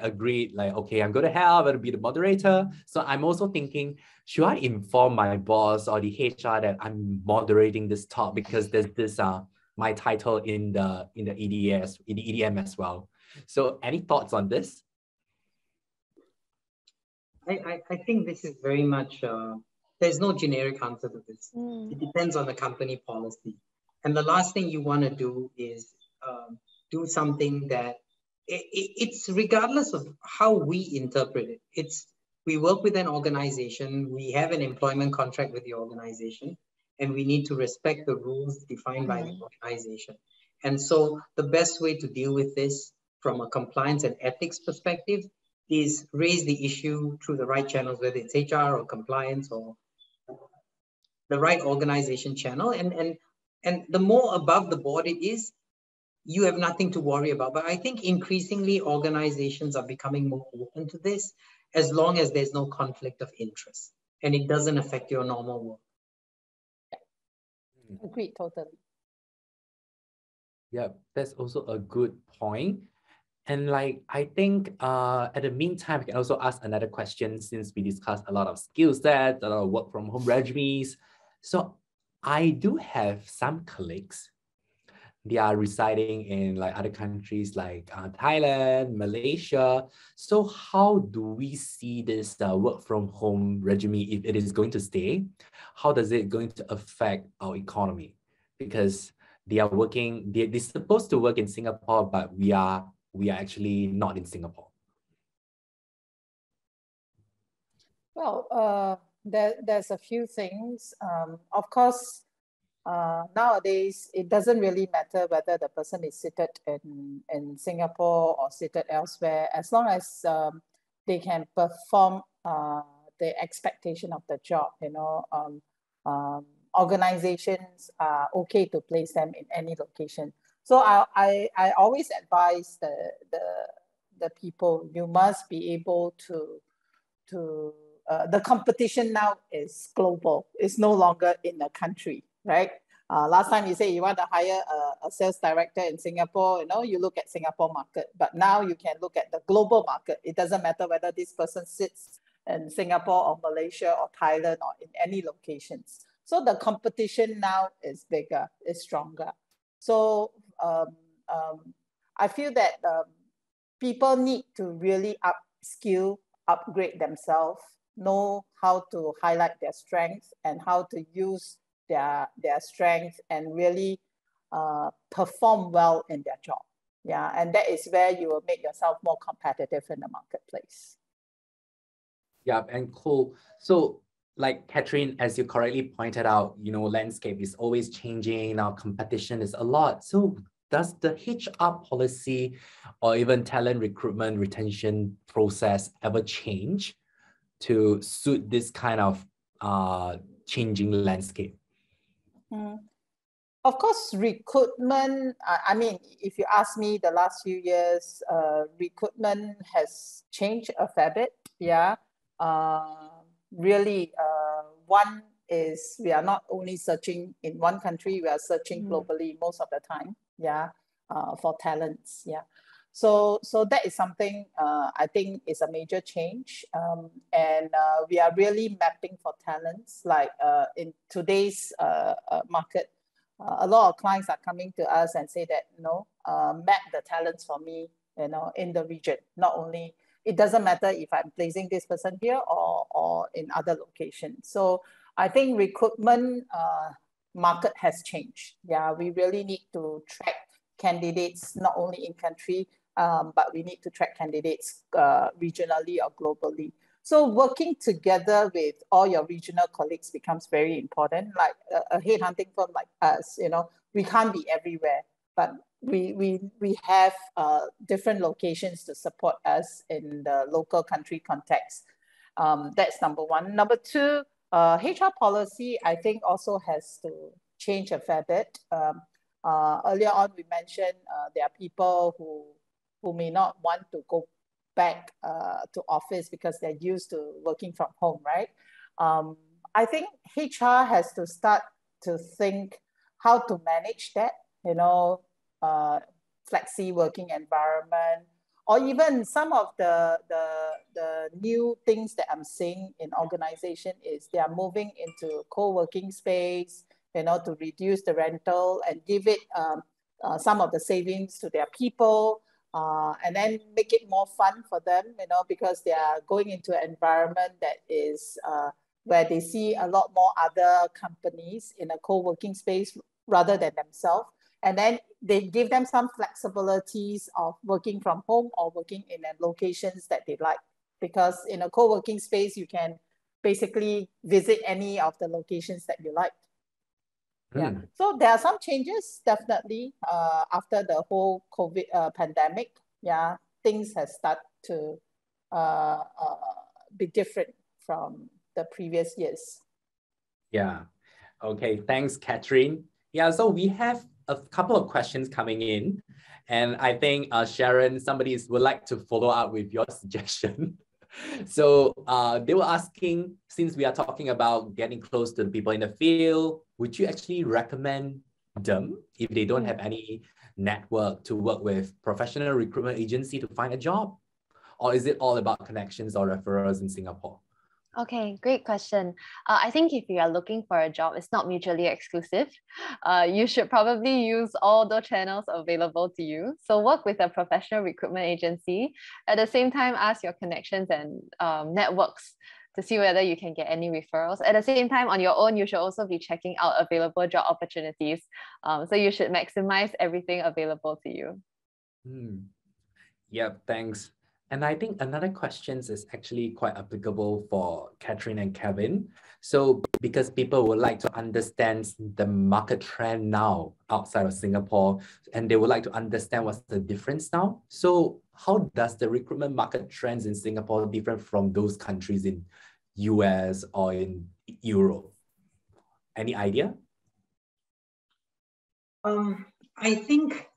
agreed, like, okay, I'm going to help and be the moderator. So I'm also thinking, should I inform my boss or the HR that I'm moderating this talk, because there's this my title in the EDM as well. So any thoughts on this? I think this is very much, there's no generic answer to this. It depends on the company policy. And the last thing you want to do is do something that, it's regardless of how we interpret it. We work with an organization, we have an employment contract with the organization, and we need to respect the rules defined by the organization. And so the best way to deal with this from a compliance and ethics perspective is raise the issue through the right channels, whether it's HR or compliance or the right organization channel. And the more above the board it is, you have nothing to worry about. But I think increasingly organizations are becoming more open to this, as long as there's no conflict of interest and it doesn't affect your normal work. Agreed, totally. Yeah, that's also a good point. And like, I think at the meantime, we can also ask another question, since we discussed a lot of skill sets, a lot of work from home resumes. So I do have some colleagues, they are residing in like other countries like Thailand, Malaysia. So how do we see this work from home regime, if it is going to stay? How does it going to affect our economy? Because they are working, they're supposed to work in Singapore, but we are actually not in Singapore. Well, there's a few things. Of course, nowadays, it doesn't really matter whether the person is seated in Singapore or seated elsewhere, as long as they can perform the expectation of the job. Organizations are okay to place them in any location. So I always advise the people, you must be able to the competition now is global. It's no longer in a country, right? Last time you say you want to hire a sales director in Singapore, you look at Singapore market, but now you can look at the global market. It doesn't matter whether this person sits in Singapore or Malaysia or Thailand or in any locations. So the competition now is bigger, is stronger. So I feel that people need to really upskill, upgrade themselves, know how to highlight their strengths and how to use their strengths and really perform well in their job. Yeah, and that is where you will make yourself more competitive in the marketplace. Yeah, and cool. So like Catherine, as you correctly pointed out, landscape is always changing. Our competition is a lot. So does the HR policy or even talent recruitment retention process ever change to suit this kind of changing landscape? Of course, recruitment, I mean, if you ask me the last few years, recruitment has changed a fair bit. Yeah. Really, one is we are not only searching in one country, we are searching globally most of the time. Yeah. For talents. Yeah. So that is something I think is a major change. And we are really mapping for talents, like in today's market. A lot of clients are coming to us and say that, map the talents for me, in the region. Not only, it doesn't matter if I'm placing this person here or in other locations. So I think recruitment market has changed. Yeah, we really need to track candidates, not only in country, but we need to track candidates regionally or globally. So working together with all your regional colleagues becomes very important. Like a headhunting firm like us, we can't be everywhere, but we have different locations to support us in the local country context. That's number one. Number two, HR policy, I think, also has to change a fair bit. Earlier on, we mentioned there are people who may not want to go back to office because they're used to working from home, right? I think HR has to start to think how to manage that, flexi working environment, or even some of the new things that I'm seeing in organization is they are moving into co-working space, to reduce the rental and give it some of the savings to their people. And then make it more fun for them, because they are going into an environment that is where they see a lot more other companies in a co-working space rather than themselves. And then they give them some flexibilities of working from home or working in locations that they like. Because in a co-working space, you can basically visit any of the locations that you like. Yeah. So there are some changes, definitely, after the whole COVID pandemic. Yeah, things have started to be different from the previous years. Yeah. Okay. Thanks, Catherine. Yeah. So we have a couple of questions coming in, and I think Sharon, somebody would like to follow up with your suggestion. So they were asking, since we are talking about getting close to the people in the field, would you actually recommend them, if they don't have any network, to work with professional recruitment agency to find a job? Or is it all about connections or referrals in Singapore? Okay, great question. I think if you are looking for a job, it's not mutually exclusive. You should probably use all the channels available to you. So work with a professional recruitment agency. At the same time, ask your connections and networks to see whether you can get any referrals. At the same time, on your own, you should also be checking out available job opportunities. So you should maximize everything available to you. Yeah, thanks. And I think another question is actually quite applicable for Catherine and Kevin. So because people would like to understand the market trend now outside of Singapore, and they would like to understand what's the difference now. So how does the recruitment market trends in Singapore different from those countries in US or in Europe? Any idea? I think,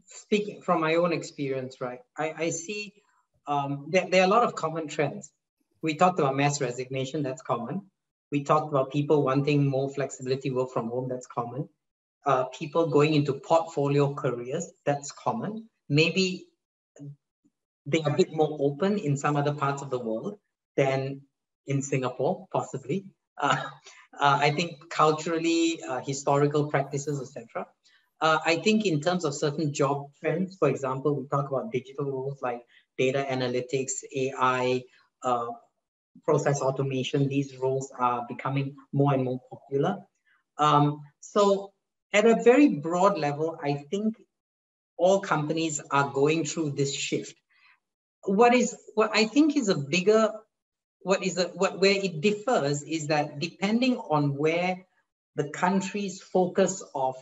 speaking from my own experience, right, I see there are a lot of common trends. We talked about mass resignation, that's common. We talked about people wanting more flexibility, work from home, that's common. People going into portfolio careers, that's common. Maybe they are a bit more open in some other parts of the world than in Singapore, possibly. I think culturally, historical practices, etc. I think in terms of certain job trends, for example, we talk about digital roles like data analytics, AI, process automation. These roles are becoming more and more popular. So at a very broad level, I think all companies are going through this shift. What I think is a bigger, where it differs is that depending on where the country's focus of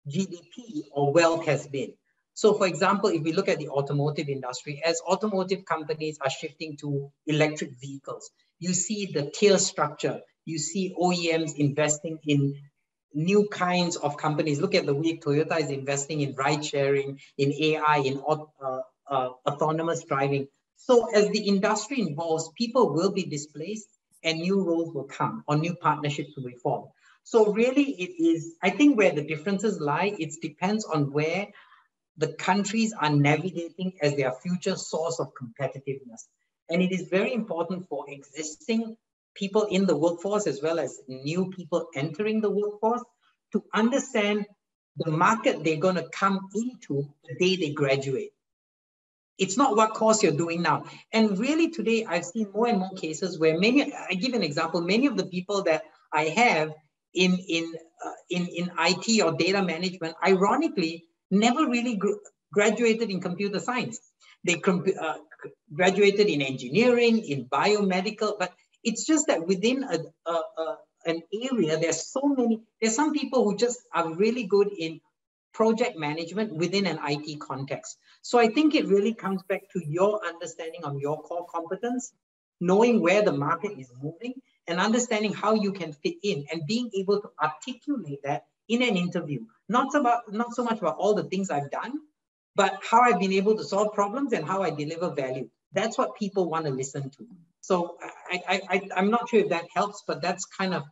GDP or wealth has been. So for example, if we look at the automotive industry, as automotive companies are shifting to electric vehicles, you see the tier structure, you see OEMs investing in new kinds of companies. Look at the way Toyota is investing in ride sharing, in AI, in autonomous driving. So as the industry evolves, people will be displaced and new roles will come or new partnerships will be formed. So really it is, I think where the differences lie, it depends on where the countries are navigating as their future source of competitiveness. And it is very important for existing people in the workforce as well as new people entering the workforce to understand the market they're going to come into the day they graduate. It's not what course you're doing now. And really today, I've seen more and more cases where I give an example, many of the people that I have in IT or data management, ironically, never really graduated in computer science. They graduated in engineering, in biomedical, but it's just that within an area, there's some people who just are really good in project management within an IT context. So I think it really comes back to your understanding of your core competence, knowing where the market is moving and understanding how you can fit in and being able to articulate that in an interview. Not so much about all the things I've done, but how I've been able to solve problems and how I deliver value. That's what people want to listen to. So I'm not sure if that helps, but that's kind of,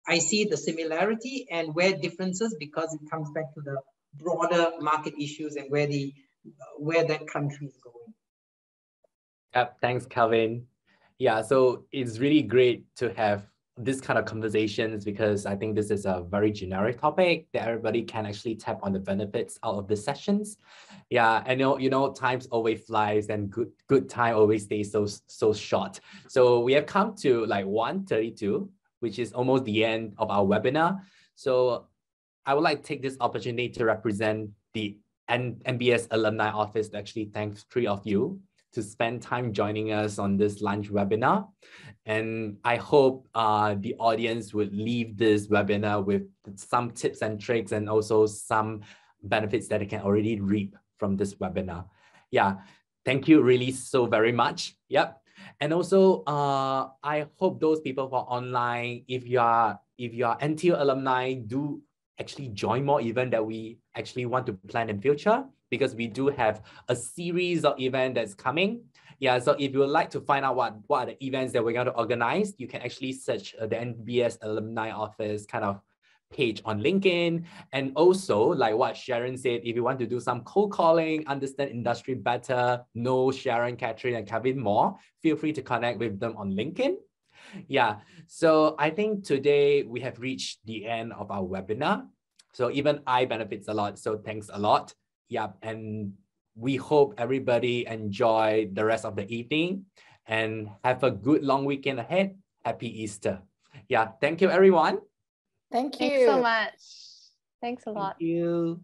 I see the similarity and where differences, because it comes back to the broader market issues and where that country is going. Yep, thanks, Calvin. Yeah, so it's really great to have this kind of conversations because I think this is a very generic topic that everybody can actually tap on the benefits out of the sessions. Yeah, and you know, times always flies and good time always stays so short. So we have come to like 1:32, which is almost the end of our webinar. So I would like to take this opportunity to represent the NBS Alumni Office to actually thank 3 of you to spend time joining us on this lunch webinar. And I hope the audience would leave this webinar with some tips and tricks and also some benefits that they can already reap from this webinar. Yeah, thank you really so very much. Yep. And also, I hope those people who are online, if you are NTU alumni, do actually join more events that we actually want to plan in future, because we do have a series of events that's coming. Yeah, so if you would like to find out what are the events that we're going to organize, you can actually search the NBS Alumni Office kind of page on LinkedIn. And also, like what Sharon said, if you want to do some cold calling, understand industry better, know Sharon, Catherine, and Kevin more, feel free to connect with them on LinkedIn. Yeah, so I think today we have reached the end of our webinar. So even I benefits a lot. So thanks a lot. Yeah, and we hope everybody enjoy the rest of the evening and have a good long weekend ahead. Happy Easter. Yeah, thank you, everyone. Thank you. Thanks so much. Thanks a lot. Thank you.